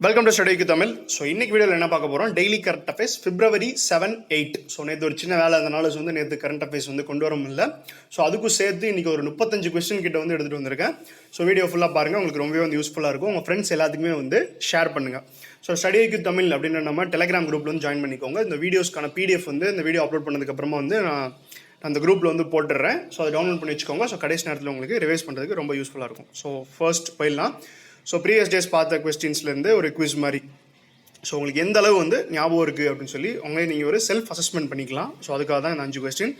Welcome to study Tamil. So இன்னைக்கு வீடியோவில் என்ன பார்க்க போகிறோம், daily current affairs February 7, 8. So நேற்று ஒரு சின்ன வேலை அதனால வந்து நேற்று கரண்ட் அஃபேர்ஸ் வந்து கொண்டு வர முடியல. ஸோ அதுக்கும் சேர்த்து இன்னைக்கு ஒரு 35 கொஸ்டின் கிட்ட வந்து எடுத்துகிட்டு வந்திருக்கேன். ஸோ வீடியோ ஃபுல்லாக பாருங்கள், உங்களுக்கு ரொம்பவே வந்து யூஸ்ஃபுல்லாக இருக்கும். உங்கள் ஃப்ரெண்ட்ஸ் எல்லாத்துக்குமே வந்து ஷேர் பண்ணுங்கள். ஸோ ஸ்டடி தமிழ் அப்படின்ற நம்ம டெலிகிராம் குரூப்பில் வந்து ஜாயின் பண்ணிக்கோங்க. இந்த வீடியோஸ்க்கான PDF வந்து இந்த வீடியோ அப்லோட் பண்ணதுக்கப்புறமா வந்து நான் அந்த குரூப்பில் வந்து போட்டுடுறேன். ஸோ அதை டவுன்லோட் பண்ணி வச்சுக்கோங்க. ஸோ கடைசி நேரத்தில் உங்களுக்கு ரிவைஸ் பண்ணுறதுக்கு ரொம்ப யூஸ்ஃபுல்லாக இருக்கும். ஸோ ஃபர்ஸ்ட் போயிடலாம். ஸோ ப்ரீவியஸ் டேஸ் பார்த்த கொஸ்டின்ஸ்லேருந்து ஒரு குவிஸ் மாதிரி. ஸோ உங்களுக்கு எந்த அளவு வந்து ஞாபகம் இருக்குது அப்படின்னு சொல்லி உங்களே நீங்கள் ஒரு செல்ஃப் அசஸ்மெண்ட் பண்ணிக்கலாம். ஸோ அதுக்காக தான் இந்த 5 கொஸ்டின்.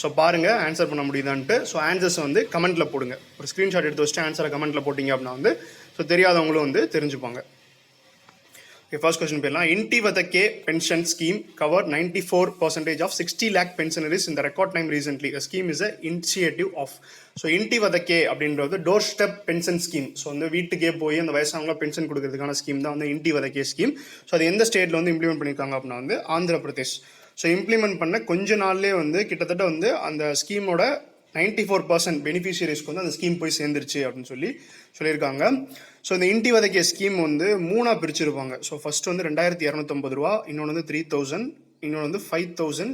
ஸோ பாருங்கள் ஆன்சர் பண்ண முடியுதான்ட்டு. ஸோ ஆன்சர்ஸ் வந்து கமெண்ட்டில் போடுங்க. ஒரு ஸ்க்ரீன்ஷாட் எடுத்து வச்சுட்டு ஆன்சரை கமெண்ட்டில் போட்டிங்க அப்படின்னா வந்து ஸோ தெரியாதவங்களும் வந்து தெரிஞ்சுப்பாங்க. Okay, first question போயிடலாம். Untitled pension scheme covered 94% of 60 lakh pensionaries in the record time recently. The scheme is an initiative of. So Untitled அப்படின்றது door step pension scheme. So வந்து வீட்டுக்கே போய் அந்த வயசானவங்களாம் பென்ஷன் கொடுக்கறதுக்கான ஸ்கீம் தான் வந்து Untitled ஸ்கீம். ஸோ அது எந்த ஸ்டேட்டில் வந்து இம்ப்ளிமெண்ட் பண்ணியிருக்காங்க அப்படின்னா வந்து ஆந்திர பிரதேஷ். ஸோ இம்ப்ளிமெண்ட் பண்ண கொஞ்ச நாள்லேயே வந்து கிட்டத்தட்ட வந்து அந்த ஸ்கீமோட 94% பெனிஃபிஷியரிஸ்க்கு வந்து அந்த ஸ்கீம் போய் சேர்ந்துருச்சு அப்படின்னு சொல்லியிருக்காங்க. ஸோ இந்த Untitled ஸ்கீம் வந்து 3ஆக பிரிச்சிருப்பாங்க. ஸோ ஃபர்ஸ்ட் வந்து 2250 ரூபா, இன்னொன்று வந்து 3000, இன்னொன்று வந்து 5000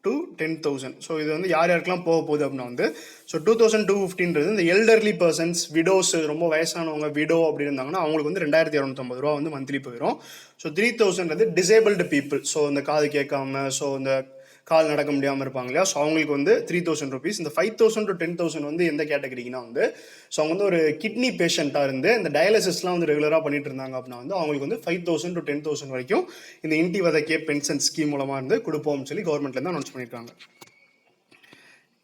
to 10,000. ஸோ இது வந்து யார் யாருக்கெல்லாம் போக போகுது அப்படின்னா வந்து ஸோ 2250 இந்த எல்டர்லி பர்சன்ஸ், விடோஸ், ரொம்ப வயசானவங்க விடோ அப்படி இருந்தாங்கன்னா அவங்களுக்கு வந்து 2250 ரூபா வந்து மந்த்லி போயிடும். ஸோ 3000 டிசேபிள்டு பீப்புள், ஸோ இந்த காது கேட்காம, ஸோ இந்த கால் நடக்க முடியாமல் இருப்பாங்க இல்லையா, ஸோ அவங்களுக்கு வந்து 3000 rupees. இந்த 5000 to 10,000 வந்து எந்த கேட்டகரிக்குன்னா வந்து ஸோ அவங்க வந்து ஒரு கிட்னி பேஷண்ட்டாக இருந்து இந்த டயாலிசிஸ்லாம் வந்து ரெகுலராக பண்ணிட்டு இருந்தாங்க அப்படின்னா வந்து அவங்களுக்கு வந்து 5000 to 10,000 வரைக்கும் இந்த Untitled பென்ஷன் ஸ்கீம் மூலமாக இருந்து கொடுப்போம்னு சொல்லி கவர்மெண்ட்லேருந்து அனௌன்ஸ் பண்ணியிருக்காங்க.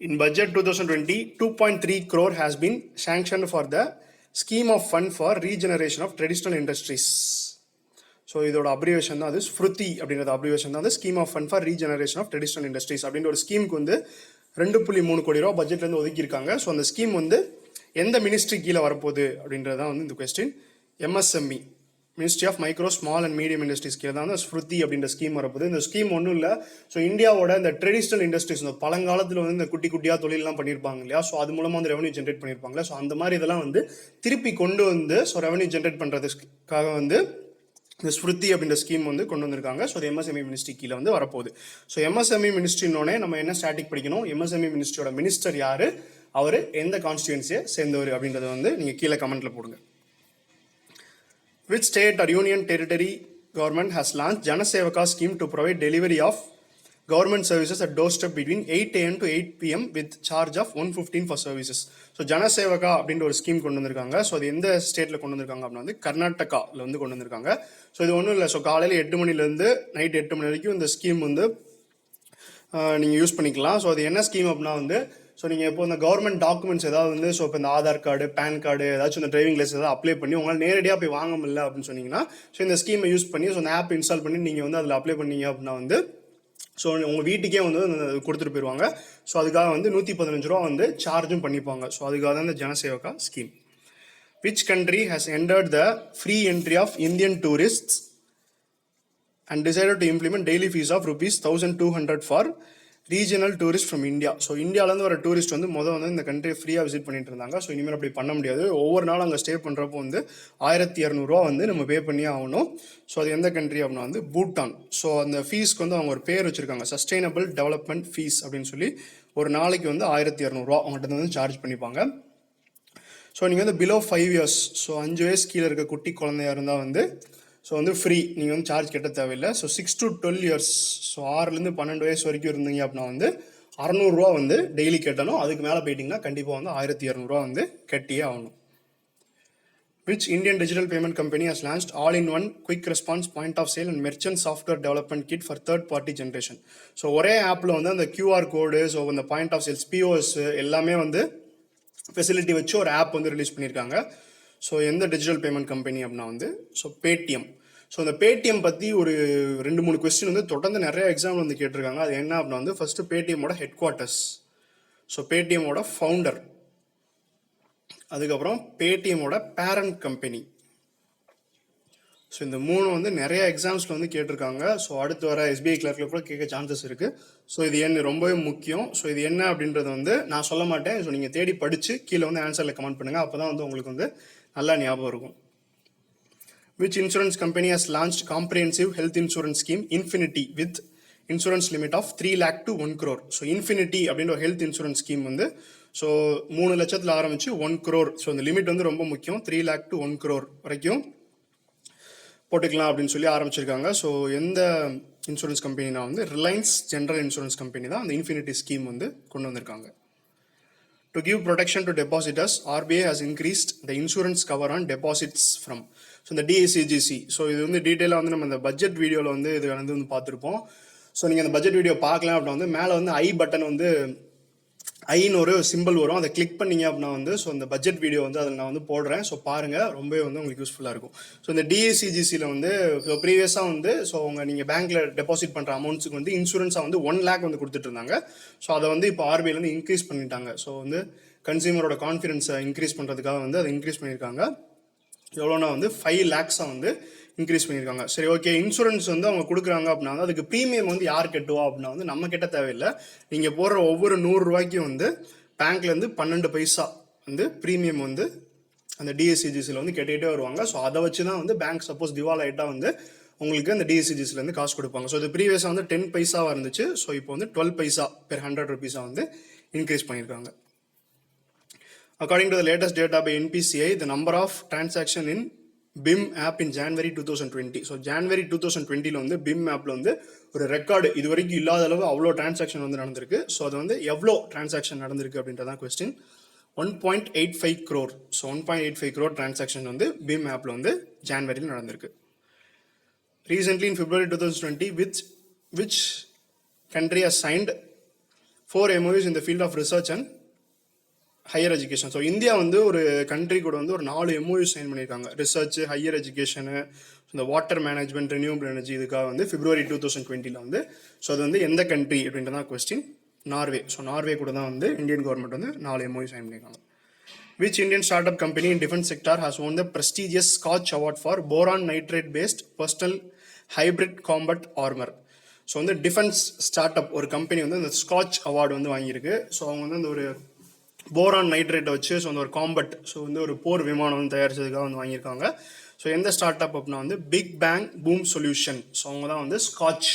In budget 2020, 2.3 crore has been sanctioned for the scheme of fund for regeneration of traditional industries. So இதோட அப்ரிவேஷன் தான் அது ஸ்ருதி அப்படின்றது அப்ரிவேஷன் தான் அது scheme of fund for regeneration of traditional industries அப்படின்ற ஒரு ஸ்கீமுக்கு வந்து 2.3 கோடி ரூபா பட்ஜெட்லேருந்து ஒதுக்கியிருக்காங்க. ஸோ அந்த ஸ்கீம் வந்து எந்த மினிஸ்ட்ரி கீழே வரப்போகுது அப்படின்றது தான் வந்து இந்த question. MSME, ministry of micro small and medium industries கீழே தான் வந்து ஸ்ருதி அப்படின்ற ஸ்கீம் வரப்போகுது. இந்த ஸ்கீம் ஒன்றும் இல்லை, ஸோ இந்தியாவோட இந்த ட்ரெடிஷனல் இண்டஸ்ட்ரீஸ், இந்த பழங்காலத்தில் வந்து இந்த குட்டி குட்டியாக தொழிலெலாம் பண்ணியிருப்பாங்க இல்லையா, ஸோ அது மூலமாக வந்து ரெவன்யூ ஜென்ரேட் பண்ணியிருப்பாங்க. ஸோ அந்த மாதிரி இதெல்லாம் வந்து திருப்பி கொண்டு வந்து ஸோ ரெவன்யூ ஜென்ரேட் பண்ணுறதுக்காக வந்து இந்த ஸ்ருதி அப்படின்ற ஸ்கீம் வந்து கொண்டு வந்திருக்காங்க. ஸோ அது MSME மினிஸ்ட்ரி கீழே வந்து வரப்போகுது. ஸோ MSME மினிஸ்ட்ரினோடனே நம்ம என்ன ஸ்டாட்டிக் படிக்கணும், MSME மினிஸ்ட்ரியோட மினிஸ்டர் யார், அவர் எந்த கான்ஸ்டியூன்சியை சேர்ந்தவர் அப்படின்றத வந்து நீங்கள் கீழே கமெண்ட்டில் போடுங்க. Which state or union territory government has launched Janasevaka scheme to provide delivery of government services at doorstep between 8 AM to 8 PM with charge of 115 for services. So Janasevaka அப்படின்ற ஒரு ஸ்கீம் கொண்டு வந்திருக்காங்க. ஸோ அது எந்த ஸ்டேட்டில் கொண்டு வந்திருக்காங்க அப்படின்னா வந்து கர்நாடகாவில் வந்து கொண்டு வந்திருக்காங்க. ஸோ இது ஒன்றும் இல்லை, ஸோ காலையில் 8 மணிலேருந்து நைட் 8 மணி வரைக்கும் இந்த ஸ்கீம் வந்து நீங்கள் யூஸ் பண்ணிக்கலாம். ஸோ அது என்ன ஸ்கீம் அப்படின்னா வந்து ஸோ நீங்கள் இப்போ இந்த கவர்மெண்ட் டாக்குமெண்ட்ஸ் ஏதாவது வந்து ஸோ இப்போ இந்த ஆதார் கார்டு, பேன் கார்டு, ஏதாச்சும் இந்த டிரைவிங் லைசன்ஸ் ஏதாவது அப்ளை பண்ணி உங்களால் நேரடியாக போய் வாங்க முடியல அப்படின்னு சொன்னீங்கன்னா ஸோ இந்த ஸ்கீமை யூஸ் பண்ணி ஸோ அந்த ஆப் இன்ஸ்டால் பண்ணி நீங்கள் வந்து அதில் அப்ளை பண்ணீங்க அப்படின்னா வந்து ஸோ உங்கள் வீட்டுக்கே வந்து கொடுத்துட்டு போயிடுவாங்க. ஸோ அதுக்காக வந்து 115 ரூபா வந்து சார்ஜும் பண்ணிப்பாங்க. ஸோ அதுக்காக தான் இந்த Janasevaka scheme. Which country has entered the free entry of Indian tourists and decided to implement daily fees of rupees 1,200 for regional tourist from India. So இந்தியாவிலேருந்து வர டூரிஸ்ட் வந்து வந்து இந்த கண்ட்ரியை ஃப்ரீயாக விசிட் பண்ணிட்டு இருந்தாங்க. ஸோ இனிமேல் அப்படி பண்ண முடியாது. ஒவ்வொரு நாளும் அங்கே ஸ்டே பண்ணுறப்போ வந்து 1200 ரூபா வந்து நம்ம பே பண்ணி ஆகணும். ஸோ அது எந்த கண்ட்ரி அப்படின்னா வந்து பூட்டான். ஸோ அந்த ஃபீஸ்க்கு வந்து அவங்க ஒரு பேர் வச்சுருக்காங்க, சஸ்டைனபிள் டெவலப்மெண்ட் ஃபீஸ் அப்படின்னு சொல்லி. ஒரு நாளைக்கு வந்து 1200 ரூபா அவங்ககிட்ட வந்து சார்ஜ் பண்ணிப்பாங்க. ஸோ நீங்கள் வந்து பிலோ 5 years, ஸோ 5 வயசு கீழே இருக்க குட்டி குழந்தையா இருந்தால் வந்து ஸோ வந்து ஃப்ரீ, நீங்கள் வந்து சார்ஜ் கட்ட தேவையில்லை. ஸோ 6 to 12 years, ஸோ 6லேருந்து 12 வயசு வரைக்கும் இருந்தீங்க அப்படின்னா வந்து 600 ரூபா வந்து டெய்லி கட்டணும். அதுக்கு மேலே போயிட்டிங்கன்னா கண்டிப்பாக வந்து 1200 ரூபா வந்து கட்டியே ஆகணும். Which Indian digital payment company has launched all-in-one quick response point of sale and merchant software development kit for third party generation? So ஒரே ஆப்பில் வந்து அந்த QR கோடு, ஸோ அந்த பாயிண்ட் ஆஃப் சேல்ஸ், POS எல்லாமே வந்து ஃபெசிலிட்டி வச்சு ஒரு ஆப் வந்து ரிலீஸ் பண்ணியிருக்காங்க. ஸோ எந்த டிஜிட்டல் பேமெண்ட் கம்பெனி அப்படின்னா வந்து ஸோ பேடிஎம். ஸோ இந்த பேடிஎம் பற்றி ஒரு 2-3 கொஸ்டின் வந்து தொடர்ந்து நிறைய எக்ஸாம் வந்து கேட்டிருக்காங்க. அது என்ன அப்படின்னா வந்து ஃபர்ஸ்ட் பேடிஎம்மோட ஹெட் குவார்ட்டர்ஸ், ஸோ பேடிஎம்மோட ஃபவுண்டர், அதுக்கப்புறம் பேடிஎம்மோட பேரண்ட் கம்பெனி. ஸோ இந்த 3 வந்து நிறைய எக்ஸாம்ஸில் வந்து கேட்டிருக்காங்க. ஸோ அடுத்து வர SBI கிளர்க்கில் கூட கேட்க சான்சஸ் இருக்குது. ஸோ இது என்ன ரொம்பவே முக்கியம். ஸோ இது என்ன அப்படின்றது வந்து நான் சொல்ல மாட்டேன். ஸோ நீங்கள் தேடி படித்து கீழே வந்து ஆன்சரில் கமெண்ட் பண்ணுங்கள். அப்போ தான் வந்து உங்களுக்கு வந்து நல்லா ஞாபகம் இருக்கும். Which insurance company has launched comprehensive health insurance scheme Infinity with insurance limit of 3 lakh to 1 crore? So Infinity அப்படின்ற ஒரு ஹெல்த் இன்சூரன்ஸ் ஸ்கீம் வந்து ஸோ 3 லட்சத்தில் ஆரம்பிச்சு 1 crore. ஸோ இந்த லிமிட் வந்து ரொம்ப முக்கியம். 3 lakh to 1 crore வரைக்கும் போட்டுக்கலாம் அப்படின்னு சொல்லி ஆரம்பிச்சிருக்காங்க. ஸோ எந்த இன்சூரன்ஸ் கம்பெனினா வந்து ரிலையன்ஸ் ஜென்ரல் இன்சூரன்ஸ் கம்பெனி தான் அந்த இன்ஃபினிட்டி ஸ்கீம் வந்து கொண்டு வந்திருக்காங்க. To give protection to depositors, RBI has increased the insurance cover on deposits from. So இந்த DICGC. ஸோ இது வந்து டீட்டெயிலாக வந்து நம்ம இந்த பட்ஜெட் வீடியோவில் வந்து இது வந்து பார்த்துருப்போம். ஸோ நீங்கள் அந்த பட்ஜெட் வீடியோ பார்க்கலாம் அப்படின்னா வந்து மேலே வந்து ஐ பட்டன் வந்து ஐன்னு ஒரு சிம்பிள் வரும், அதை கிளிக் பண்ணிங்க அப்படின்னா வந்து ஸோ இந்த பட்ஜெட் வீடியோ வந்து அதில் நான் வந்து போடுறேன். ஸோ பாருங்கள், ரொம்பவே வந்து உங்களுக்கு யூஸ்ஃபுல்லாக இருக்கும். ஸோ இந்த DICGCயில் வந்து ஸோ ப்ரீவியஸாக வந்து ஸோ நீங்கள் பேங்க்கில் டெபாசிட் பண்ணுற அமௌண்ட்ஸுக்கு வந்து இன்சூரன்ஸாக வந்து 1 lakh வந்து கொடுத்துட்டு இருந்தாங்க. ஸோ அதை வந்து இப்போ ஆர்பிஐல வந்து இன்க்ரீஸ் பண்ணிட்டாங்க. ஸோ வந்து கன்சியூமரோட கான்ஃபிடன்ஸை இன்க்ரீஸ் பண்ணுறதுக்காக வந்து அதை இன்க்ரீஸ் பண்ணியிருக்காங்க. எவ்வளோனா வந்து 5 lakhs வந்து இன்க்ரீஸ் பண்ணியிருக்காங்க. சரி, ஓகே. இன்சூரன்ஸ் வந்து அவங்க கொடுக்குறாங்க அப்படின்னா வந்து அதுக்கு ப்ரீமியம் வந்து யார் கட்டுவா அப்படின்னா வந்து நம்ம கிட்ட தேவையில்லை. நீங்கள் போடுற ஒவ்வொரு 100 ரூபாய்க்கும் வந்து பேங்க்லேருந்து 12 பைசா வந்து ப்ரீமியம் வந்து அந்த DICGCயில் வந்து கட்டிகிட்டே வருவாங்க. ஸோ அதை வச்சு தான் வந்து பேங்க் சப்போஸ் திவால் ஆகிட்டா வந்து உங்களுக்கு அந்த DICGCலேருந்து காசு கொடுப்பாங்க. ஸோ இது ப்ரீவியஸாக வந்து 10 பைசாவாக இருந்துச்சு. ஸோ இப்போ வந்து 12 பைசா பெர் 100 rupees வந்து இன்க்ரீஸ் பண்ணியிருக்காங்க. According to the latest data by NPCI, the number of transaction in BIM app in January 2020. So January 2020 வந்து BIM ஆப்பில் வந்து ஒரு ரெக்கார்டு இது வரைக்கும் இல்லாத அளவு அவ்வளோ டிரான்சாக்ஷன் வந்து நடந்திருக்கு. ஸோ அது வந்து எவ்வளோ டிரான்சாக்ஷன் நடந்திருக்கு அப்படின்றதான் question. 1.85 crore. So 1.85 crore transaction வந்து BIM ஆப்பில் வந்து ஜான்வரியில் நடந்திருக்கு. Recently in February 2020, which country has signed 4 MOUs in the field of research and higher education. So India வந்து ஒரு கண்ட்ரி கூட வந்து ஒரு 4 MOU சைன் பண்ணியிருக்காங்க. ரிசர்ச், ஹையர் எஜுகேஷனு, இந்த வாட்டர் மேனேஜ்மெண்ட், ரினியூவபிள் எனர்ஜி இதுக்காக வந்து February 2020 வந்து. ஸோ அது வந்து எந்த கண்ட்ரி அப்படின்றதான் கொஸ்டின். நார்வே. ஸோ நார்வே கூட தான் வந்து இந்தியன் கவர்மெண்ட் வந்து 4 MOU சைன் பண்ணியிருக்காங்க. Which Indian startup company in defense sector has won the prestigious SCOKH award for Boron Nitrate based personal hybrid combat armor? So வந்து defence start up ஒரு company வந்து இந்த SCOKH award வந்து வாங்கியிருக்கு. So அவங்க வந்து அந்த ஒரு போரான் நைட்ரேட்டை வச்சு ஸோ அந்த ஒரு காம்பட் ஸோ வந்து ஒரு போர் விமானம் வந்து தயாரிச்சதுக்காக வந்து வாங்கியிருக்காங்க. ஸோ எந்த ஸ்டார்ட் அப் அப்படின்னா வந்து big bang boom solution. So அவங்க தான் வந்து SCOKH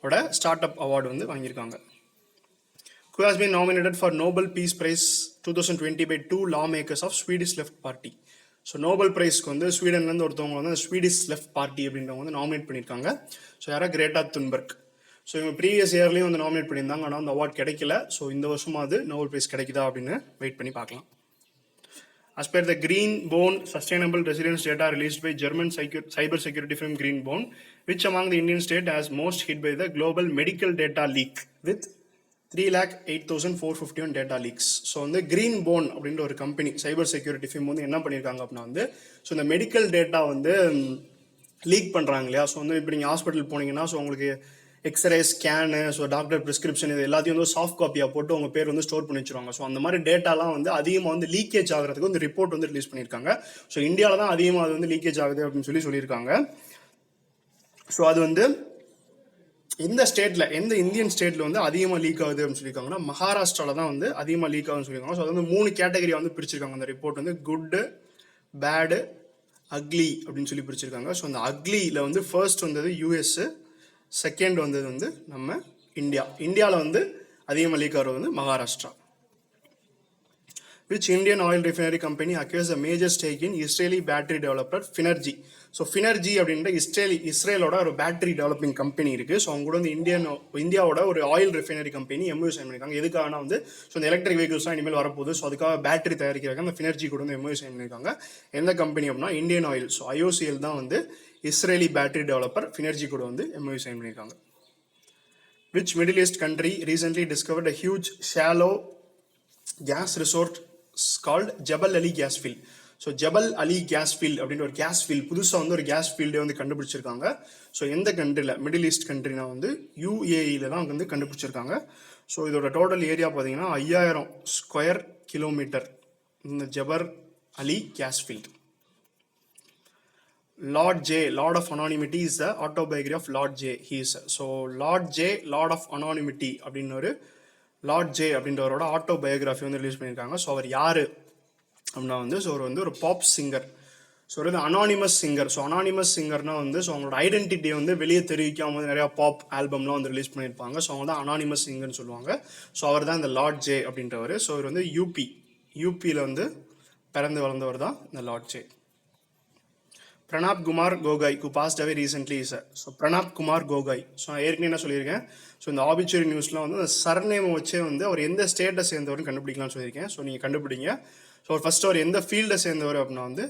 ஓட ஸ்டார்ட் அப் அவார்டு வந்து வாங்கியிருக்காங்க. Who has been nominated for Nobel Peace Prize 2020 by 2 lawmakers of Swedish Left Party? So Nobel பிரைஸ்க்கு வந்து ஸ்வீடன்லேருந்து ஒருத்தவங்க வந்து ஸ்வீடிஷ் லெஃப்ட் பார்ட்டி அப்படின்றவங்க வந்து நாமினேட் பண்ணியிருக்காங்க. ஸோ யாரா கிரேட்டா துன்பர்க். ஸோ இவங்க ப்ரீவியஸ் இயர்லேயும் வந்து நாமினேட் பண்ணியிருந்தாங்க, ஆனால் அந்த அவார்ட் கிடைக்கல. ஸோ இந்த வருஷமாவது நோபல் பிரைஸ் கிடைக்குதா அப்படின்னு வெயிட் பண்ணி பார்க்கலாம். As per the Green Bone Sustainable Resilience data released by German cyber security firm Green Bone, which among the Indian state has most hit by the global medical data leak with 3,08,451 data leaks. So வந்து Green Bone அப்படின்ற ஒரு company cyber security firm வந்து என்ன பண்ணியிருக்காங்க அப்படின்னா வந்து so இந்த medical data வந்து லீக் பண்ணுறாங்க இல்லையா. ஸோ வந்து இப்போ நீங்கள் ஹாஸ்பிட்டல் போனீங்கன்னா ஸோ உங்களுக்கு X-ray, scan, so doctor prescription இது எல்லாத்தையும் வந்து சாஃப்ட் காப்பியாக போட்டு உங்கள் பேர் வந்து ஸ்டோர் பண்ணி வச்சுருவாங்க. ஸோ அந்த மாதிரி டேட்டாலாம் வந்து அதிகமாக வந்து லீக்கேஜ் ஆகிறதுக்கு வந்து ரிப்போர்ட் வந்து ரிலீஸ் பண்ணியிருக்காங்க. ஸோ இந்தியாவில் தான் அதிகமாக அது வந்து லீக்கேஜ் ஆகுது அப்படின்னு சொல்லியிருக்காங்க. ஸோ அது வந்து எந்த ஸ்டேட்டில் எந்த இந்தியன் ஸ்டேட்டில் வந்து அதிகமாக லீக் ஆகுது அப்படின்னு சொல்லியிருக்காங்கன்னா மகாராஷ்டிராவில் தான் வந்து அதிகமாக லீக் ஆகுதுன்னு சொல்லியிருக்காங்க. ஸோ அது வந்து 3 கேட்டகரியாக வந்து பிரிச்சிருக்காங்க. அந்த ரிப்போர்ட் வந்து குட்டு, பேடு, அக்லி அப்படின்னு சொல்லி பிரிச்சிருக்காங்க. ஸோ அந்த அக்லியில் வந்து ஃபர்ஸ்ட் வந்தது US, செகண்ட் வந்தது வந்து நம்ம இந்தியாவில் வந்து அதிகமாக லீக் ஆகிறது வந்து Maharashtra. Which Indian oil refinery company acquires a major stake in Israeli battery developer Finergy? So Finergy அப்படின்ற இஸ்ரேலோட ஒரு பேட்டரி டெவலப்பிங் கம்பெனி இருக்குது. ஸோ அவங்க கூட வந்து இந்தியாவோட ஒரு oil refinery company MOU sign பண்ணியிருக்காங்க. எதுக்காகனா வந்து ஸோ இந்த எலக்ட்ரிக் வெஹிக்கிள்ஸ்லாம் இனிமேல் வரப்போகுது. ஸோ அதுக்காக பேட்டரி தயாரிக்கிறாங்க. அந்த Finergy கூட வந்து MOU சைன் பண்ணியிருக்காங்க. எந்த கம்பெனி அப்படின்னா இந்தியன் ஆயில். ஸோ IOCL தான் வந்து இஸ்ரேலி பேட்டரி டெவலப்பர் Finergy கூட வந்து MOU சைன் பண்ணியிருக்காங்க. Which Middle East country recently discovered a huge shallow gas resource called Jebel Ali gas field? So ஜபல் அலி கேஸ் ஃபீல்ட் அப்படின்ற ஒரு case field புதுசாக வந்து ஒரு கேஸ் ஃபீல்டே வந்து கண்டுபிடிச்சிருக்காங்க. ஸோ எந்த கண்ட்ரியில் மிடில் ஈஸ்ட் கண்ட்ரினா வந்து UAEல தான் வந்து கண்டுபிடிச்சிருக்காங்க. ஸோ இதோட டோட்டல் ஏரியா பார்த்தீங்கன்னா 5000 ஸ்கொயர் கிலோமீட்டர் இந்த Jebel Ali gas field. Lord J, Lord of Anonymity is the autobiography of Lord J. He is so Lord J, Lord of Anonymity அப்படின்னு ஒரு லார்ட் ஜே அப்படின்றவரோட ஆட்டோபயோகிராஃபி வந்து release பண்ணியிருக்காங்க. So அவர் யார் அப்படின்னா வந்து so அவர் வந்து ஒரு பாப் சிங்கர். ஸோ இது அனானிமஸ் சிங்கர். ஸோ அனானிமஸ் சிங்கர்னா வந்து ஸோ அவங்களோட ஐடென்டிட்டியை வந்து வெளியே தெரிவிக்காம வந்து நிறையா பாப் ஆல்பம்லாம் வந்து ரிலீஸ் பண்ணியிருப்பாங்க. ஸோ அவங்க தான் அனானிமஸ் சிங்கர்னு சொல்லுவாங்க. ஸோ அவர் தான் இந்த லார்ட் ஜே அப்படின்றவர். ஸோ இவர் வந்து யூபியில் வந்து பிறந்து வளர்ந்தவர் தான் இந்த Lord J. Pranab Kumar Gogoi who passed away recently is so Pranab Kumar Gogoi. So நான் ஏற்கனவே என்ன சொல்லியிருக்கேன், ஸோ இந்த ஆபிச்சுவரி நியூஸ்லாம் வந்து அந்த சர்நேமை வச்சே வந்து அவர் எந்த ஸ்டேட்டை சேர்ந்தவர்னு கண்டுபிடிக்கலாம்னு சொல்லியிருக்கேன். ஸோ நீங்கள் கண்டுபிடிங்க. ஸோ ஃபர்ஸ்ட் அவர் எந்த ஃபீல்டை சேர்ந்தவர் அப்படின்னா வந்து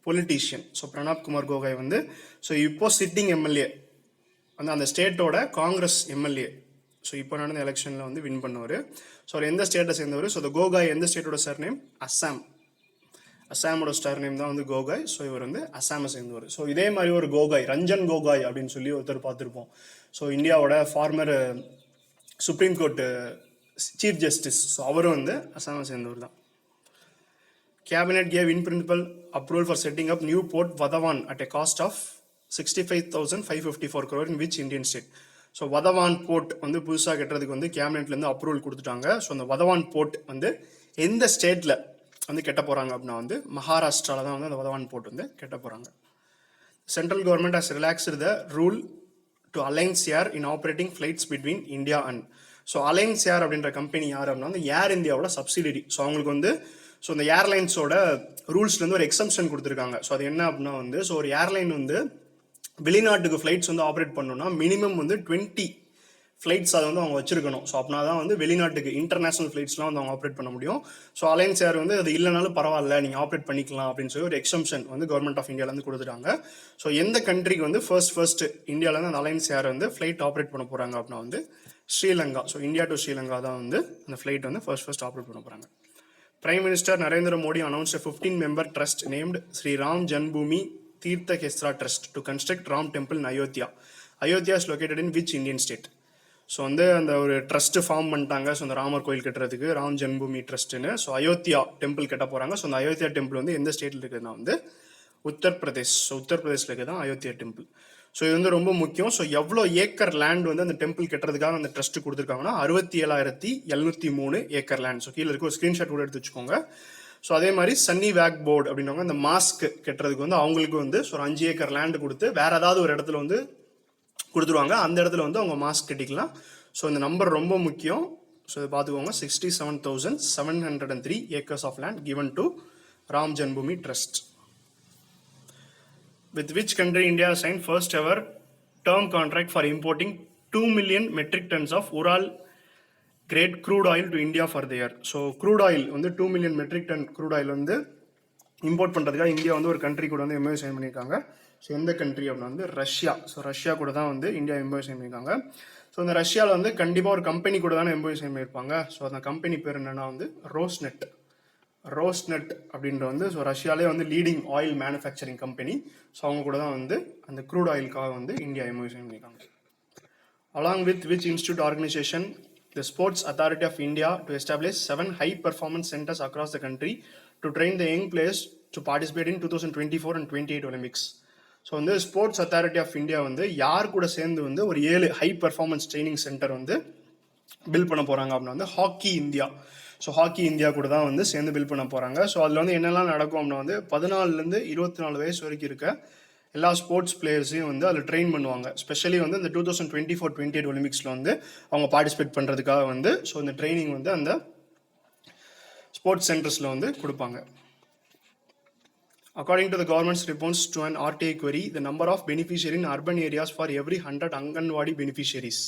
பொலிட்டீஷியன். ஸோ பிரணாப் குமார் கோகாய் வந்து ஸோ இப்போ சிட்டிங் எம்எல்ஏ வந்து அந்த ஸ்டேட்டோட காங்கிரஸ் எம்எல்ஏ. ஸோ இப்போ நடந்த எலெக்ஷனில் வந்து வின் பண்ணவர். ஸோ அவர் எந்த ஸ்டேட்டை சேர்ந்தவர், ஸோ இந்த கோகாய் எந்த ஸ்டேட்டோட சர்நேம், அஸ்ஸாமோட ஸ்டார் நேம் தான் வந்து கோகாய். ஸோ இவர் வந்து அஸ்ஸாமை சேர்ந்தவர். ஸோ இதே மாதிரி ஒரு கோகாய், ரஞ்சன் கோகாய் அப்படின்னு சொல்லி ஒருத்தர் பார்த்துருப்போம். ஸோ இந்தியாவோட farmer supreme court chief justice. So அவரும் வந்து அஸ்ஸாமை சேர்ந்தவர் தான். Cabinet gave in principle approval for setting up new port Vadhavan at a cost of 65,554 crore in which Indian state. So Vadhavan port வந்து புதுசாக கட்டுறதுக்கு வந்து கேபினெட்லேருந்து அப்ரூவல் கொடுத்துட்டாங்க. ஸோ அந்த வதவான் போர்ட் வந்து எந்த ஸ்டேட்டில் வந்து கெட்ட போகிறாங்க அப்படின்னா வந்து மகாராஷ்டிராவில் தான் வந்து அந்த வதவான் போர்ட் வந்து கெட்ட போகிறாங்க. Central government has relaxed the rule to Alliance Air in operating flights between India and. So Alliance Air அப்படின்ற கம்பெனி யார் அப்படின்னா வந்து ஏர் இந்தியாவோட சப்சிடரி. ஸோ அவங்களுக்கு வந்து ஸோ இந்த ஏர்லைன்ஸோட ரூல்ஸ்லேருந்து ஒரு எக்ஸம்ஷன் கொடுத்துருக்காங்க. ஸோ அது என்ன அப்படின்னா வந்து ஸோ ஒரு ஏர்லைன் வந்து வெளிநாட்டுக்கு ஃப்ளைட்ஸ் வந்து ஆப்ரேட் பண்ணணும்னா மினிமம் வந்து 20 ஃப்ளைட்ஸ் அதை வந்து அவங்க வச்சிருக்கணும். ஸோ அப்படின்னா தான் வந்து வெளிநாட்டுக்கு இன்டர்நேஷனல் ஃப்ளைட்ஸ்லாம் வந்து அவங்க ஆப்ரேட் பண்ண முடியும். ஸோ அலைன்ஸ் ஏர் வந்து அது இல்லைனாலும் பரவாயில்ல, நீங்கள் ஆப்ரேட் பண்ணிக்கலாம் அப்படின்னு சொல்லி ஒரு எக்ஸம்ஷன் வந்து கவர்மெண்ட் ஆஃப் இந்தியாவிலேருந்து கொடுத்துட்டாங்க. ஸோ எந்த கண்ட்ரிக்கு வந்து ஃபர்ஸ்ட் இந்தியாவிலேருந்து அந்த அலைன்ஸ் ஏர் வந்து ஃப்ளைட் ஆப்ரேட் பண்ண போகிறாங்க அப்படின்னா வந்து Sri Lanka. So India to Sri Lanka தான் வந்து அந்த ஃப்ளைட் வந்து ஃபர்ஸ்ட் ஆப்ரேட் பண்ண போகிறாங்க. Prime Minister Narendra Modi announced a 15-member trust named Sri Ram Janmabhoomi Tirtha Kshetra Trust to construct Ram Temple in Ayodhya. Ayodhya is located in which Indian state? So வந்து அந்த ஒரு trust form பண்ணிட்டாங்க. So அந்த ராமர் கோயில் கட்டுறதுக்கு Ram Janmabhumi ட்ரஸ்ட்னு. So Ayodhya temple கட்ட போகிறாங்க. So அந்த அயோத்தியா டெம்பிள் வந்து எந்த ஸ்டேட்டில் இருக்குதுன்னா வந்து உத்தரப்பிரதேஷ். ஸோ உத்தரப்பிரதேசில் இருக்குது தான் அயோத்தியா டெம்பிள். ஸோ இது வந்து ரொம்ப முக்கியம். ஸோ எவ்வளோ ஏக்கர் லேண்ட் வந்து அந்த டெம்பிள் கட்டுறதுக்காக அந்த ட்ரஸ்ட் கொடுத்துருக்காங்கன்னா 67,703 ஏக்கர் லேண்ட். ஸோ கீழே இருக்க ஒரு ஸ்க்ரீன்ஷாட் கூட எடுத்து வச்சுக்கோங்க. ஸோ அதே மாதிரி சன்னி வேக் போர்டு அப்படின்றவங்க இந்த மாஸ்க் கட்டுறதுக்கு வந்து அவங்களுக்கு வந்து ஸோ ஒரு 5 ஏக்கர் லேண்டு கொடுத்து வேற ஏதாவது ஒரு இடத்துல வந்து கொடுத்துருவாங்க. அந்த இடத்துல வந்து அவங்க மாஸ்க் கட்டிக்கலாம். ஸோ இந்த நம்பர் ரொம்ப முக்கியம். ஸோ இதை பார்த்துக்கோங்க. 67,703 acres of land given to Ram Janmabhoomi trust. With which country India signed first ever term contract for importing 2 million metric tons of Ural grade crude oil to India for the year. So crude oil வந்து 2 million metric ton crude oil வந்து import பண்ணுறதுக்காக India வந்து ஒரு country கூட வந்து MoU sign பண்ணியிருக்காங்க. So எந்த country அப்படின்னா வந்து ரஷ்யா. ஸோ ரஷ்யா கூட தான் வந்து இந்தியா எம்ஓயு சைன் பண்ணியிருக்காங்க. ஸோ இந்த ரஷ்யாவில் வந்து கண்டிப்பாக ஒரு கம்பெனி கூட தானே எம்ஓயு சைன் பண்ணியிருப்பாங்க. ஸோ அந்த கம்பெனி பேர் என்னன்னா வந்து ரோஸ்நெட் அப்படின்ற வந்து ஸோ ரஷ்யாலே வந்து leading oil manufacturing company. So அவங்க கூட தான் வந்து அந்த க்ரூட் ஆயிலுக்காக வந்து இந்தியா எம்ஓயு சைன் பண்ணியிருக்காங்க. Along with which institute organisation the sports authority of India to establish 7 high performance centres across the country to train the young players to participate in 2024 and 28 Olympics. So வந்து sports authority of India வந்து யார் கூட சேர்ந்து வந்து ஒரு 7 high performance training centre வந்து build பண்ண போகிறாங்க அப்படின்னா வந்து hockey India. So hockey India கூட தான் வந்து சேர்ந்து பில்ட் பண்ண போகிறாங்க. ஸோ அதில் வந்து என்னெல்லாம் நடக்கும் அப்படின்னா வந்து 14லேருந்து 24 வயசு வரைக்கும் இருக்க எல்லா ஸ்போர்ட்ஸ் பிளேயர்ஸையும் வந்து அதில் ட்ரெயின் பண்ணுவாங்க. ஸ்பெஷலி வந்து இந்த 2024-28 ஒலிம்பிக்ஸில் வந்து அவங்க பார்ட்டிசிபேட் பண்ணுறதுக்காக வந்து ஸோ இந்த ட்ரைனிங் வந்து அந்த ஸ்போர்ட்ஸ் சென்டர்ஸில் வந்து கொடுப்பாங்க. According to the government's response to an RTI query, the number of beneficiaries in urban areas for every 100 Anganwadi beneficiaries.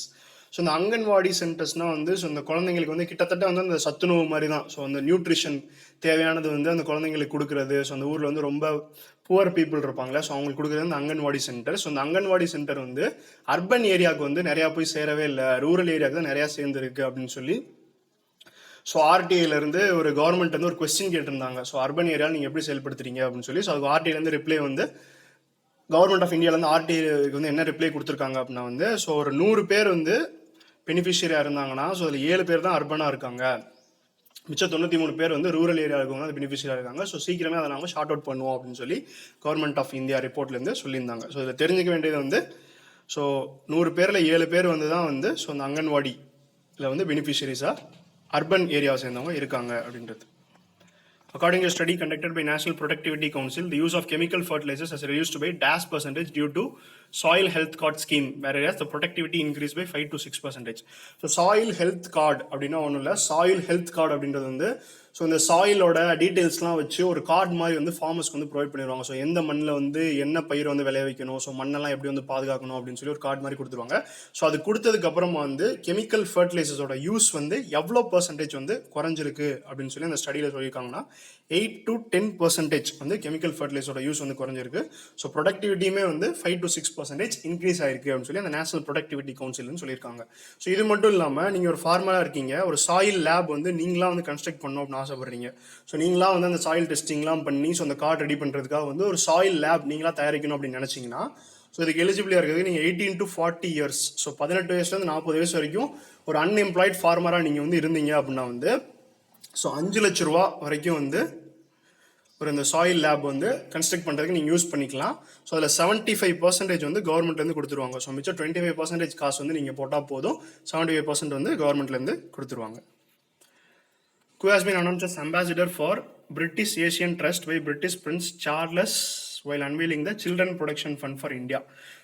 So இந்த அங்கன்வாடி சென்டர்ஸ்னால் வந்து ஸோ இந்த குழந்தைங்களுக்கு வந்து கிட்டத்தட்ட வந்து அந்த சத்துணவு மாதிரி தான். ஸோ அந்த நியூட்ரிஷன் தேவையானது வந்து அந்த குழந்தைங்களுக்கு கொடுக்குறது. ஸோ அந்த ஊரில் வந்து ரொம்ப புவர் பீப்புள் இருப்பாங்களே, ஸோ அவங்களுக்கு கொடுக்குறது அந்த அங்கன்வாடி சென்டர். ஸோ அந்த அங்கன்வாடி சென்டர் வந்து அர்பன் ஏரியாவுக்கு வந்து நிறையா போய் சேரவே இல்லை, ரூரல் ஏரியாவுக்கு தான் நிறையா சேர்ந்துருக்கு அப்படின்னு சொல்லி ஸோ ஆர்டிஐலேருந்து ஒரு கவர்மெண்ட் வந்து ஒரு கொஸ்டின் கேட்டிருந்தாங்க. ஸோ அர்பன் ஏரியாவில் நீங்கள் எப்படி செயல்படுத்துறீங்க அப்படின்னு சொல்லி. ஸோ அதுக்கு ஆர்டிஐலேருந்து ரிப்ளை வந்து கவர்மெண்ட் ஆஃப் இந்தியாவிலேருந்து ஆர்டிஐக்கு வந்து என்ன ரிப்ளை கொடுத்துருக்காங்க அப்படின்னா வந்து ஸோ ஒரு 100 பேர் வந்து பெனிஃபிஷியரியாக இருந்தாங்கன்னா ஸோ அதில் 7 பேர் தான் அர்பனாக இருக்காங்க, மிச்சம் 93 பேர் வந்து ரூரல் ஏரியா இருக்கவங்க அது பெனிஃபிஷியராக இருக்காங்க. ஸோ சீக்கிரமே அதை நாங்கள் ஷார்ட் அவுட் பண்ணுவோம் அப்படின்னு சொல்லி கவர்மெண்ட் ஆஃப் இந்தியா ரிப்போர்ட்லேருந்து சொல்லியிருந்தாங்க. ஸோ இதில் தெரிஞ்சுக்க வேண்டியது வந்து ஸோ 100 பேரில் 7 பேர் வந்து தான் வந்து ஸோ அந்த அங்கன்வாடியில் வந்து பெனிஃபிஷியரிஸாக அர்பன் ஏரியாவை சேர்ந்தவங்க இருக்காங்க அப்படின்றது. According to a study conducted by National Productivity Council, the use of chemical fertilizers has reduced by dash percentage due to soil health card scheme, whereas the productivity increased by 5 to 6%. So soil health card அப்படின்னா ஒன்றும் இல்லை, soil health card அப்படின்றது வந்து so இந்த சாயிலோட டீட்டெயில்ஸ்லாம் வச்சு ஒரு card மாதிரி வந்து ஃபார்மர்ஸ்க்கு வந்து ப்ரொவைட் பண்ணிடுவாங்க. ஸோ எந்த மண்ணில் வந்து என்ன பயிர் வந்து விளைய வைக்கணும், ஸோ மண்ணெல்லாம் எப்படி வந்து பாதுகாக்கணும் அப்படின்னு சொல்லி ஒரு கார்டு மாதிரி கொடுத்துருவாங்க. ஸோ அது கொடுத்ததுக்கு அப்புறமா வந்து கெமிக்கல் ஃபர்டிலைசர்ஸோட யூஸ் வந்து எவ்வளோ பர்சன்டேஜ் வந்து குறைஞ்சிருக்கு அப்படின்னு சொல்லி அந்த ஸ்டடியில் சொல்லியிருக்காங்கன்னா 8 to 10% வந்து கெமிக்கல் ஃபர்டிலைசரோட யூஸ் வந்து குறைஞ்சிருக்கு. ஸோ ப்ரொடக்டிவிட்டியுமே வந்து 5 to 6% இன்க்ரீஸ் ஆயிருக்கு அப்படின்னு சொல்லி அந்த நேஷனல் ப்ரொடக்டிவிட்டி கவுன்சில்னு சொல்லியிருக்காங்க. ஸோ இது மட்டும் இல்லாமல் நீங்கள் ஒரு ஃபார்மராக இருக்கீங்க, ஒரு சாயில் லேப் வந்து நீங்களாம் வந்து கன்ஸ்ட்ரக்ட் பண்ணணும் அப்படின்னு ஆசைப்படுறீங்க. ஸோ நீங்களாம் வந்து அந்த சாயில் டெஸ்டிங்லாம் பண்ணி ஸோ அந்த கார்டு ரெடி பண்ணுறதுக்காக வந்து ஒரு சாயில் லேப் நீங்களாக தயாரிக்கணும் அப்படின்னு நினச்சிங்கன்னா ஸோ இதுக்கு எலிஜிபிளாக இருக்கிறது நீங்கள் 18 to 40 years, ஸோ 18 வயசுலேருந்து 40 வயசு வரைக்கும் ஒரு அன்எம்ப்ளாய்ட் ஃபார்மராக நீங்கள் வந்து இருந்தீங்க அப்படின்னா வந்து ஸோ 5 லட்ச ரூபா வரைக்கும் வந்து ஒரு இந்த சாயில் லேப் வந்து கன்ஸ்ட்ரக்ட் பண்ணுறதுக்கு நீங்கள் யூஸ் பண்ணிக்கலாம். ஸோ அதில் 75% வந்து கவர்மெண்ட்லேருந்து கொடுத்துருவாங்க. ஸோ மிச்சம் 25% காசு வந்து நீங்கள் போட்டால் போதும், 75% வந்து கவர்மெண்ட்லேருந்து கொடுத்துருவாங்க. Who has been announced as ambassador for British Asian Trust by British Prince Charles while unveiling the Children Protection Fund for India.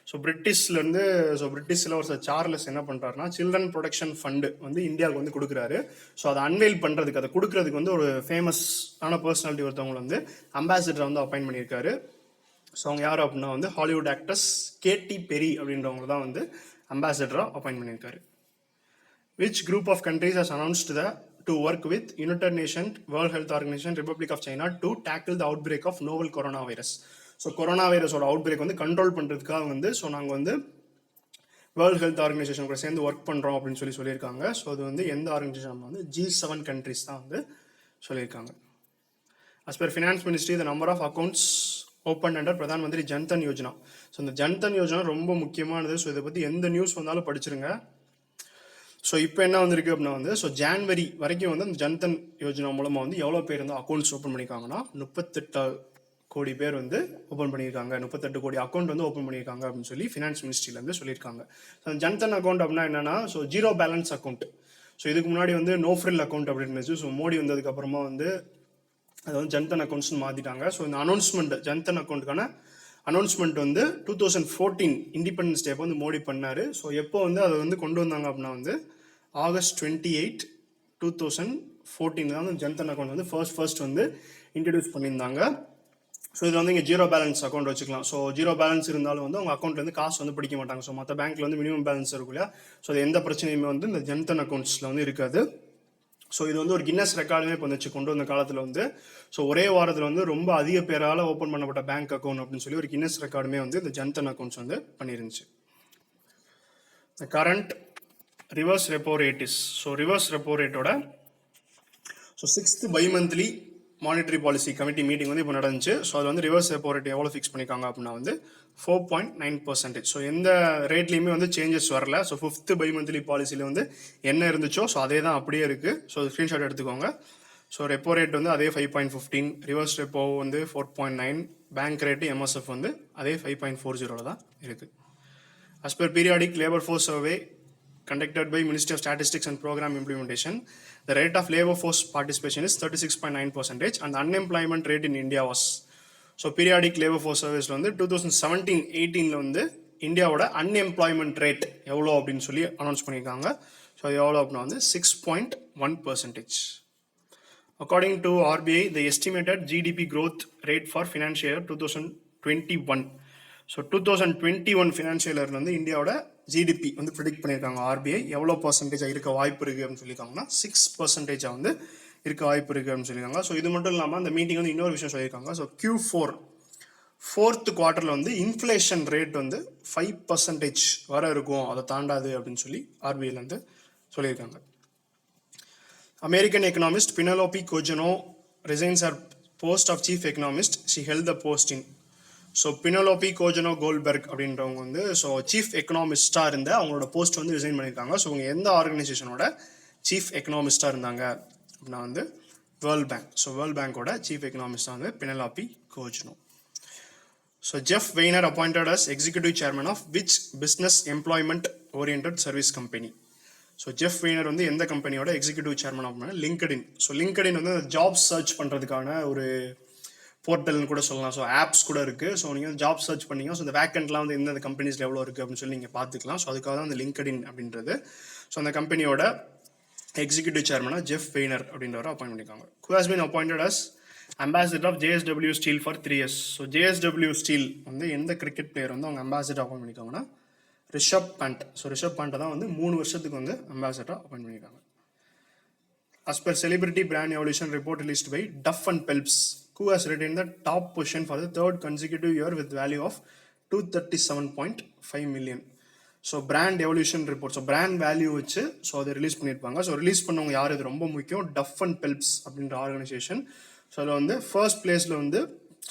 So பிரிட்டிஷில் ஒரு சார்லஸ் என்ன பண்ணுறாருனா சில்ட்ரன் ப்ரொடெக்ஷன் ஃபண்டு வந்து இந்தியாவுக்கு வந்து கொடுக்குறாரு. ஸோ அதை அன்வெயில் பண்ணுறதுக்கு, அதை கொடுக்குறதுக்கு வந்து ஒரு ஃபேமஸான பர்சனாலிட்டி ஒருத்தவங்களை வந்து அம்பாசிடரை வந்து அப்பாயின்ட் பண்ணியிருக்காரு. ஸோ அவங்க யார் அப்படின்னா வந்து ஹாலிவுட் ஆக்ட்ரஸ் கேட்டி பெரி அப்படின்றவங்க தான் வந்து அம்பாசிடராக அப்பாயின்ட் பண்ணியிருக்காரு. Which group of countries has announced to work with United Nations, World Health Organization, Republic of China to tackle the outbreak of novel coronavirus? So corona வைரஸோட அவுட் பிரேக் வந்து control பண்ணுறதுக்காக வந்து so நாங்கள் வந்து world health organisation கூட சேர்ந்து work பண்ணுறோம் அப்படின்னு சொல்லியிருக்காங்க. ஸோ அது வந்து எந்த ஆர்கனைசேஷன் வந்து G7 countries தான் வந்து சொல்லியிருக்காங்க. As per Finance Ministry, the number of accounts opened under Pradhan Mantri Jan Dhan Yojana. So இந்த ஜன்தன் யோஜனா ரொம்ப முக்கியமானது. ஸோ இதை பற்றி எந்த நியூஸ் வந்தாலும் படிச்சிருங்க. ஸோ இப்போ என்ன வந்திருக்கு அப்படின்னா வந்து ஸோ ஜான்வரி வரைக்கும் வந்து அந்த ஜன்தன் யோஜனா மூலமாக வந்து எவ்வளோ பேர் வந்து அக்கௌண்ட்ஸ் ஓப்பன் பண்ணியிருக்காங்கன்னா 38 கோடி பேர் வந்து ஓப்பன் பண்ணியிருக்காங்க, 38 கோடி அக்கௌண்ட் வந்து ஓப்பன் பண்ணியிருக்காங்க அப்படின்னு சொல்லி ஃபினான்ஸ் மினிஸ்ட்ரியிலேருந்து சொல்லியிருக்காங்க. ஸோ ஜன்தன் அக்கௌண்ட் அப்படின்னா என்னன்னா so zero balance account. So இதுக்கு முன்னாடி வந்து நோ ஃப்ரில் அக்கௌண்ட் அப்படின்னு இருந்துச்சு. ஸோ மோடி வந்ததுக்கப்புறமா வந்து அதை வந்து ஜன்தன் அக்கௌண்ட்ஸ்னு மாற்றிட்டாங்க. ஸோ இந்த அனௌன்ஸ்மெண்ட் ஜன்தன் அக்கௌண்ட்டுக்கான அனௌன்ஸ்மெண்ட் வந்து 2014 இண்டிபெண்டன்ஸ் டே வந்து மோடி பண்ணார். ஸோ எப்போ வந்து அதை வந்து கொண்டு வந்தாங்க அப்படின்னா வந்து August 28, 2014 தான் வந்து ஜன்தன் அக்கௌண்ட் வந்து ஃபர்ஸ்ட் வந்து இன்ட்ரடியூஸ் பண்ணியிருந்தாங்க. ஸோ இதில் வந்து இங்கே ஜீரோ பேலன்ஸ் அக்கௌண்ட் வச்சுக்கலாம். ஸோ ஜீரோ பேலன்ஸ் இருந்தாலும் வந்து அவங்க அக்கௌண்ட் வந்து காசு வந்து பிடிக்க மாட்டாங்க. ஸோ மற்ற பேங்க்ல வந்து மினிமம் பேலன்ஸ் இருக்கும் இல்லையா, ஸோ அது எந்த பிரச்சனையுமே வந்து இந்த ஜன்தன் அக்கௌண்ட்ஸில் வந்து இருக்காது. ஸோ இது வந்து ஒரு கின்னஸ் ரெக்கார்டுமே இப்போ வந்துச்சு கொண்டு வந்த காலத்தில் வந்து. ஸோ ஒரே வாரத்தில் வந்து ரொம்ப அதிக பேரால் ஓப்பன் பண்ணப்பட்ட பேங்க் அக்கௌண்ட் அப்படின்னு சொல்லி ஒரு கின்னஸ் ரெக்கார்டுமே வந்து இந்த ஜன்தன் அக்கௌண்ட்ஸ் வந்து பண்ணிருந்துச்சு. The current reverse repo rate is, so reverse repo ரேட்டோட so 6th bi-monthly monetary policy committee meeting வந்து இப்போ நடந்துச்சு. ஸோ அது வந்து ரிவர்ஸ் ரெப்போ ரேட் எவ்வளோ ஃபிக்ஸ் பண்ணியிருக்காங்க அப்படின்னா வந்து 4.9%. ஸோ எந்த ரேட்லையுமே வந்து சேஞ்சஸ் வரல. ஸோ 5th bi-monthly பாலிசியில் வந்து என்ன இருந்துச்சோ ஸோ அதே தான் அப்படியே இருக்குது. ஸோ ஸ்க்ரீன்ஷாட் எடுத்துக்கோங்க. ஸோ ரெப்போ ரேட் வந்து அதே 5.15, ரிவர்ஸ் ரெப்போ வந்து 4.9, பேங்க் ரேட்டு MSF வந்து அதே 5.40 தான் இருக்குது. As per periodic labor force survey conducted by Ministry of Statistics and Program Implementation, the rate of labor force participation is 36.9% and the unemployment rate in India was, so periodic labor force surveys வந்து 2017-18 வந்து இந்தியாவோட unemployment rate எவ்வளோ அப்படின்னு சொல்லி announce பண்ணியிருக்காங்க. So அது எவ்வளோ அப்படின்னா வந்து 6.1%. According to RBI, the estimated GDP growth rate for financial year 2021. So 2021 financial year வந்து இந்தியாவோட ஜிடிபி வந்து ப்ரிடிக்ட் பண்ணியிருக்காங்க ஆர்பிஐ. எவ்வளோ பர்சன்டேஜாக இருக்க வாய்ப்பு இருக்குது அப்படின்னு சொல்லியிருக்காங்கன்னா 6% வந்து இருக்க வாய்ப்பு இருக்குது அப்படின்னு சொல்லியிருக்காங்க. ஸோ இது மட்டும் இல்லாமல் அந்த மீட்டிங் வந்து இன்னொரு விஷயம் சொல்லியிருக்காங்க. ஸோ Q4 4th குவார்ட்டரில் வந்து இன்ஃப்ளேஷன் ரேட் வந்து 5% வர இருக்கும், அதை தாண்டாது அப்படின்னு சொல்லி ஆர்பிஐல வந்து சொல்லியிருக்காங்க. American economist Penelope Cojono resigns her post of chief economist. She held the post in. So Pinelopi Koujianou Goldberg அப்படின்றவங்க வந்து ஸோ சீஃப் எக்கனாமிஸ்டாக இருந்த அவங்களோட போஸ்ட் வந்து ரிசைன் பண்ணியிருக்காங்க. ஸோ அவங்க எந்த ஆர்கனைசேஷனோட சீஃப் எக்கனாமிஸ்டாக இருந்தாங்க அப்படின்னா வந்து வேர்ல்ட் பேங்க். ஸோ வேர்ல்ட் பேங்கோட சீஃப் எக்கனாமிஸ்டாக வந்து Pinelopi Koujianou. So Jeff Weiner appointed as executive chairman of which business employment oriented service company. So Jeff Weiner வந்து எந்த கம்பெனியோட executive chairman of LinkedIn. So LinkedIn வந்து ஜாப் சர்ச் பண்ணுறதுக்கான ஒரு போர்ட்டல்னு கூட சொல்லலாம். ஸோ ஆப்ஸ் கூட இருக்குது. ஸோ நீங்கள் ஜாப் சர்ச் பண்ணிங்க. ஸோ இந்த வேக்கண்ட்லாம் வந்து எந்தெந்த கம்பெனிஸில் எவ்வளோ இருக்குது அப்படின்னு சொல்லி நீங்கள் பார்த்துக்கலாம். ஸோ அதுக்காக தான் அந்த லிங்க்டின் அப்படின்றது. ஸோ அந்த கம்பெனியோட எக்ஸிக்யூட்டிவ் சேர்மனாக ஜெஃப் வெய்னர் அப்படின்றவரை அப்பாயிண்ட் பண்ணியிருக்காங்க. Who has been appointed as ambassador of JSW Steel for 3 years. So JSW Steel வந்து எந்த கிரிக்கெட் பிளேயர் வந்து அவங்க அம்பாசிடர் அப்பாயிண்ட் பண்ணியிருக்காங்கன்னா ரிஷப் பண்ட். ஸோ ரிஷப் பண்ட்டை தான் வந்து 3 வருஷத்துக்கு வந்து அம்பாசிடராக அப்பாயிண்ட் பண்ணியிருக்காங்க. As per celebrity brand evolution report released by Duff and Phelps, who has retained the top position for the third consecutive year with value of 237.5 million. So brand evolution report, so brand value வச்சு so அதை release பண்ணியிருப்பாங்க. So release பண்ணவங்க யார், இது ரொம்ப முக்கியம், tough and Phelps அப்படின்ற organisation. So அதில் வந்து ஃபர்ஸ்ட் பிளேஸில் வந்து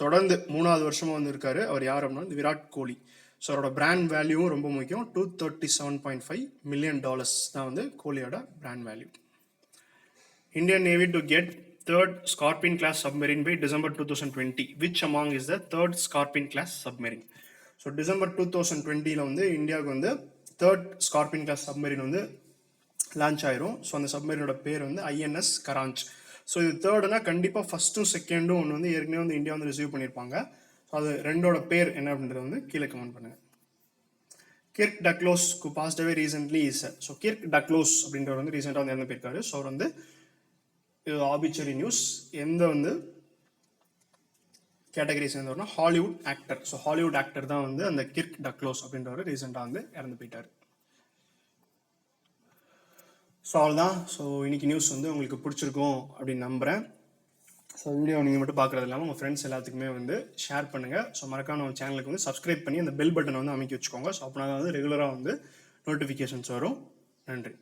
தொடர்ந்து 3வது வருஷமாக வந்து இருக்காரு. அவர் யார் அப்படின்னா விராட் கோலி. ஸோ அவரோட பிராண்ட் வேல்யூவும் ரொம்ப முக்கியம். $237.5 million தான் வந்து கோலியோட brand value. Indian Navy to get third Scorpion class submarine by December 2020. Which among is the third Scorpion class submarine? So December 2020 வந்து இந்தியாவுக்கு வந்து தேர்ட் ஸ்கார்பியன் கிளாஸ் சப்மரின் வந்து லான்ச் ஆயிரும். ஸோ அந்த சப்மரினோட பேர் வந்து INS கராஞ்ச். ஸோ இது தேர்டுனா கண்டிப்பாக ஃபர்ஸ்ட்டும் செகண்டும் ஒன்று வந்து ஏற்கனவே வந்து இந்தியா வந்து ரிசீவ் பண்ணியிருப்பாங்க. ஸோ அது ரெண்டோட பேர் என்ன அப்படின்றது வந்து கீழே கமெண்ட் பண்ணுங்க. Kirk Douglas who passed away recently is. So Kirk Douglas அப்படின்றவர் வந்து ரீசெண்டாக வந்து இறந்து போயிருக்காரு. ஸோ அவர் வந்து ஆபிச்சரி நியூஸ் எந்த வந்து கேட்டகரி சேர்ந்தவர்னா Hollywood actor. So Hollywood actor தான் வந்து அந்த கிர்க் டக்லோஸ் அப்படின்றவர் ரீசெண்டாக வந்து இறந்து போயிட்டார். ஸோ அவ்வளோதான். ஸோ இன்னைக்கு நியூஸ் வந்து உங்களுக்கு பிடிச்சிருக்கும் அப்படின்னு நம்புகிறேன். ஸோ வீடியோ நீங்கள் மட்டும் பார்க்குறது இல்லாமல் உங்கள் ஃப்ரெண்ட்ஸ் எல்லாத்துக்குமே வந்து ஷேர் பண்ணுங்கள். ஸோ மறக்காம நம்ம சேனலுக்கு வந்து சப்ஸ்கிரைப் பண்ணி அந்த பெல் பட்டனை வந்து அமைக்க வச்சுக்கோங்க. ஸோ அப்படின்னா வந்து ரெகுலராக வந்து நோட்டிஃபிகேஷன்ஸ் வரும். நன்றி.